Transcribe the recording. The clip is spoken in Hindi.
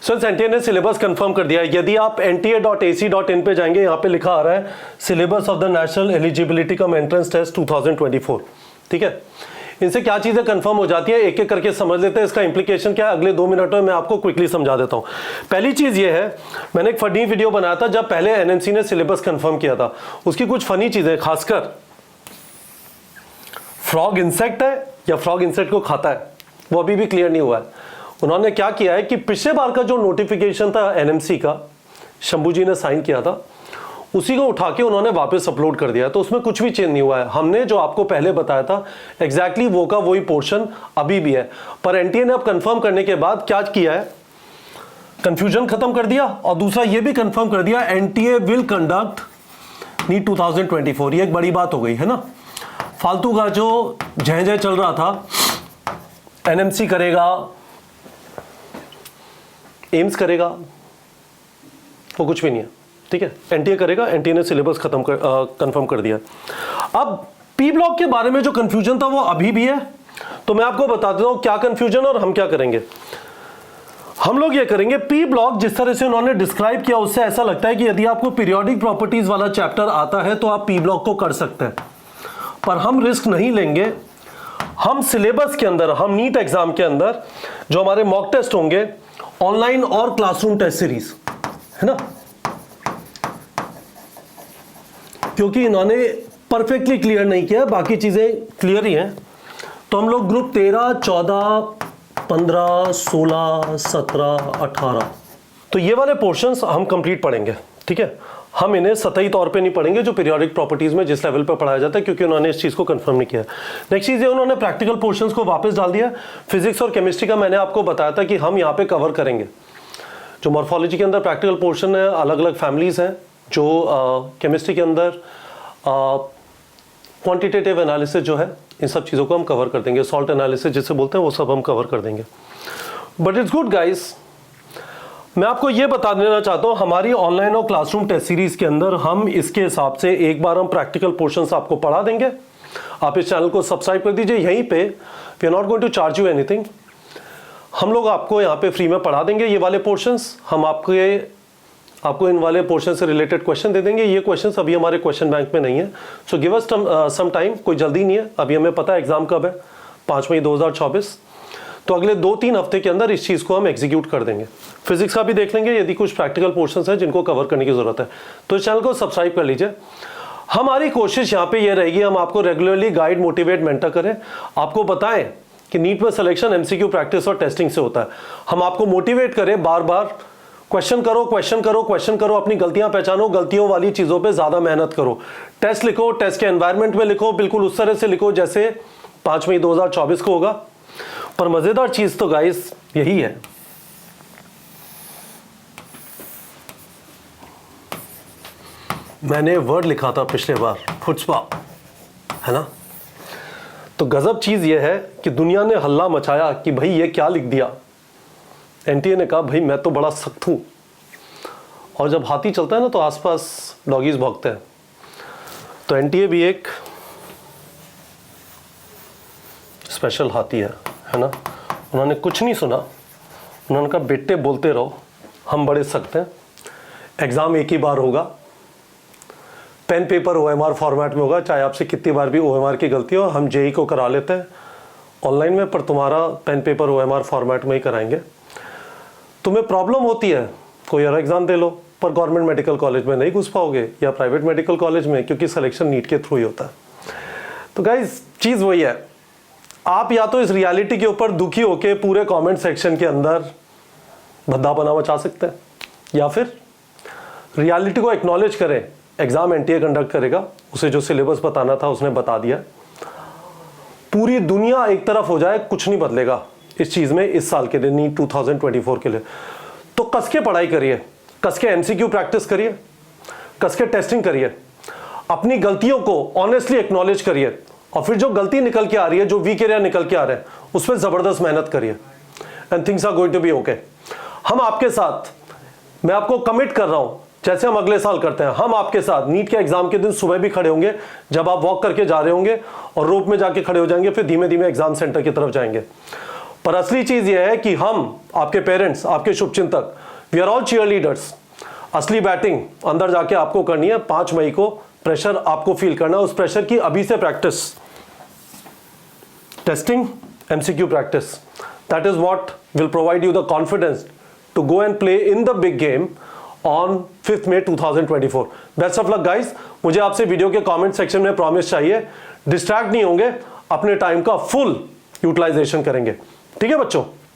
सो एनटीए ने सिलेबस कंफर्म कर दिया है। यदि आप nta.ac.in पे जाएंगे, यहाँ पे लिखा आ रहा है syllabus of the national eligibility cum entrance test 2024। ठीक है, इनसे क्या चीजें कंफर्म हो जाती है एक एक करके समझ लेते हैं। इसका इंप्लीकेशन क्या है अगले 2 मिनट में मैं आपको क्विकली समझा देता हूं। पहली चीज ये है, मैंने एक फनी वीडियो बनाया था जब पहले एनएमसी ने सिलेबस कंफर्म किया था। उसकी कुछ फनी चीजें, खासकर फ्रॉग इंसेक्ट है या फ्रॉग इंसेक्ट को खाता है, वो अभी भी क्लियर नहीं हुआ है। उन्होंने क्या किया है कि पिछले बार का जो नोटिफिकेशन था एनएमसी का, शंभू जी ने साइन किया था, उसी को उठा के उन्होंने वापस अपलोड कर दिया। तो उसमें कुछ भी चेंज नहीं हुआ है। हमने जो आपको पहले बताया था एग्जैक्टली वो का वही पोर्शन अभी भी है। पर एनटीए ने अब कंफर्म करने के बाद क्या किया है, कंफ्यूजन खत्म कर दिया और दूसरा ये भी कंफर्म कर दिया एनटीए विल कंडक्ट नीट 2024। ये एक बड़ी बात हो गई है ना। फालतू का जो जय जय चल रहा था, एनएमसी करेगा, एम्स करेगा, वो कुछ भी नहीं है। ठीक है, एनटीए करेगा। एनटीए ने सिलेबस कंफर्म कर दिया। अब पी ब्लॉक के बारे में जो कंफ्यूजन था वो अभी भी है। तो मैं आपको बता देता हूं क्या कंफ्यूजन और हम क्या करेंगे। हम लोग ये करेंगे, पी ब्लॉक जिस तरह से उन्होंने डिस्क्राइब किया उससे ऐसा लगता है कि यदि आपको पीरियोडिक प्रॉपर्टीज वाला चैप्टर आता है तो आप पी ब्लॉक को कर सकते हैं। पर हम रिस्क नहीं लेंगे। हम सिलेबस के अंदर, हम नीट एग्जाम के अंदर जो हमारे मॉक टेस्ट होंगे, ऑनलाइन और क्लासरूम टेस्ट सीरीज है ना, क्योंकि इन्होंने परफेक्टली क्लियर नहीं किया, बाकी चीजें क्लियर ही हैं। तो हम लोग ग्रुप 13, 14, 15, 16, 17, 18, तो ये वाले पोर्शंस हम कंप्लीट पढ़ेंगे। ठीक है, हम इन्हें सतही तौर पे नहीं पढ़ेंगे जो पीरियोडिक प्रॉपर्टीज में जिस लेवल पे पढ़ाया जाता है, क्योंकि उन्होंने इस चीज को कंफर्म नहीं किया। नेक्स्ट चीज है, उन्होंने प्रैक्टिकल पोर्शंस को वापस डाल दिया। फिजिक्स और केमिस्ट्री का मैंने आपको बताया था कि हम यहाँ पे कवर करेंगे। जो मॉर्फोलॉजी के अंदर प्रैक्टिकल पोर्शन है, अलग अलग फैमिलीज हैं। जो केमिस्ट्री के अंदर क्वांटिटेटिव एनालिसिस जो है, इन सब चीज़ों को हम कवर कर देंगे। सॉल्ट एनालिसिस जिसे बोलते हैं वो सब हम कवर कर देंगे। बट इट्स गुड गाइस, मैं आपको ये बता देना चाहता हूँ, हमारी ऑनलाइन और क्लासरूम टेस्ट सीरीज के अंदर हम इसके हिसाब से एक बार हम प्रैक्टिकल पोर्शंस आपको पढ़ा देंगे। आप इस चैनल को सब्सक्राइब कर दीजिए। यहीं पे we are not going to charge you anything. हम लोग आपको यहाँ पे फ्री में पढ़ा देंगे ये वाले पोर्शंस। हम आपको इन वाले पोर्शन से रिलेटेड क्वेश्चन दे देंगे। ये क्वेश्चंस अभी हमारे क्वेश्चन बैंक में नहीं है, so give us some time. कोई जल्दी नहीं है, अभी हमें पता है एग्जाम कब है, 5 मई 2024। तो अगले 2-3 हफ्ते के अंदर इस चीज़ को हम एग्जीक्यूट कर देंगे। फिजिक्स का भी देख लेंगे, यदि कुछ प्रैक्टिकल पोर्शंस हैं जिनको कवर करने की जरूरत है तो इस चैनल को सब्सक्राइब कर लीजिए। हमारी कोशिश यहाँ पे ये रहेगी, हम आपको रेगुलरली गाइड, मोटिवेट, मेंटर करें, आपको बताएं कि नीट में सिलेक्शन एमसीक्यू प्रैक्टिस और टेस्टिंग से होता है। हम आपको मोटिवेट करें, बार बार क्वेश्चन करो, क्वेश्चन करो, क्वेश्चन करो, अपनी गलतियां पहचानो, गलतियों वाली चीजों पे ज्यादा मेहनत करो। टेस्ट लिखो, टेस्ट के एनवायरनमेंट में लिखो, बिल्कुल उस तरह से लिखो जैसे 5 मई 2024 को होगा। पर मजेदार चीज तो गाइस यही है, मैंने वर्ड लिखा था पिछले बार, खुचपा, है ना। तो गजब चीज यह है कि दुनिया ने हल्ला मचाया कि भाई ये क्या लिख दिया। एनटीए ने कहा भाई मैं तो बड़ा सख्त हूं, और जब हाथी चलता है ना तो आसपास डॉगीज भौंकते हैं। तो एनटीए भी एक स्पेशल हाथी है ना। उन्होंने कुछ नहीं सुना, उन्होंने कहा बेटे बोलते रहो, हम बड़े सख्त हैं, एग्जाम एक ही बार होगा, पेन पेपर ओएमआर फॉर्मेट में होगा, चाहे आपसे कितनी बार भी ओएमआर की गलती हो, हम जेई को करा लेते हैं ऑनलाइन में, पर तुम्हारा पेन पेपर ओएमआर फॉर्मेट में ही कराएंगे। तुम्हें प्रॉब्लम होती है कोई और एग्जाम दे लो, पर गवर्नमेंट मेडिकल कॉलेज में नहीं घुस पाओगे या प्राइवेट मेडिकल कॉलेज में, क्योंकि सिलेक्शन नीट के थ्रू ही होता है। तो गाइस चीज वही है, आप या तो इस रियलिटी के ऊपर दुखी होके पूरे कमेंट सेक्शन के अंदर भद्दा बना मचा सकते हैं, या फिर रियलिटी को एक्नॉलेज करें, एग्जाम एनटीए कंडक्ट करेगा, उसे जो सिलेबस बताना था उसने बता दिया, पूरी दुनिया एक तरफ हो जाए, कुछ नहीं बदलेगा इस चीज में इस साल के लिए, नीट 2024 के लिए। तो कस के पढ़ाई करिए, कस के एमसीक्यू प्रैक्टिस करिए, कस के टेस्टिंग करिए, अपनी गलतियों को ऑनेस्टली एक्नॉलेज करिए, और फिर जो गलती निकल के आ रही है, जो वीक एरिया निकल के आ रहे हैं, उस पर जबरदस्त मेहनत करिए, and things are going to be okay. हम आपके साथ, मैं आपको कमिट कर रहा हूं, जैसे हम अगले साल करते हैं, हम आपके साथ नीट के एग्जाम के दिन सुबह भी खड़े होंगे, जब आप वॉक करके जा रहे होंगे और रोप में जाके खड़े हो जाएंगे, फिर धीमे धीमे एग्जाम सेंटर की तरफ जाएंगे। पर असली चीज यह है कि हम, आपके पेरेंट्स, आपके शुभचिंतक, we are all cheer leaders. असली बैटिंग अंदर जाके आपको करनी है। 5 मई को प्रेशर आपको फील करना है, उस प्रेशर की अभी से practice, testing, MCQ practice, that is what will provide you the confidence to go and play in the big game on 5 May 2024। Best of luck guys. मुझे आपसे वीडियो के कमेंट सेक्शन में प्रॉमिस चाहिए, डिस्ट्रैक्ट नहीं होंगे, अपने टाइम का फुल यूटिलाइजेशन करेंगे। ठीक है बच्चों।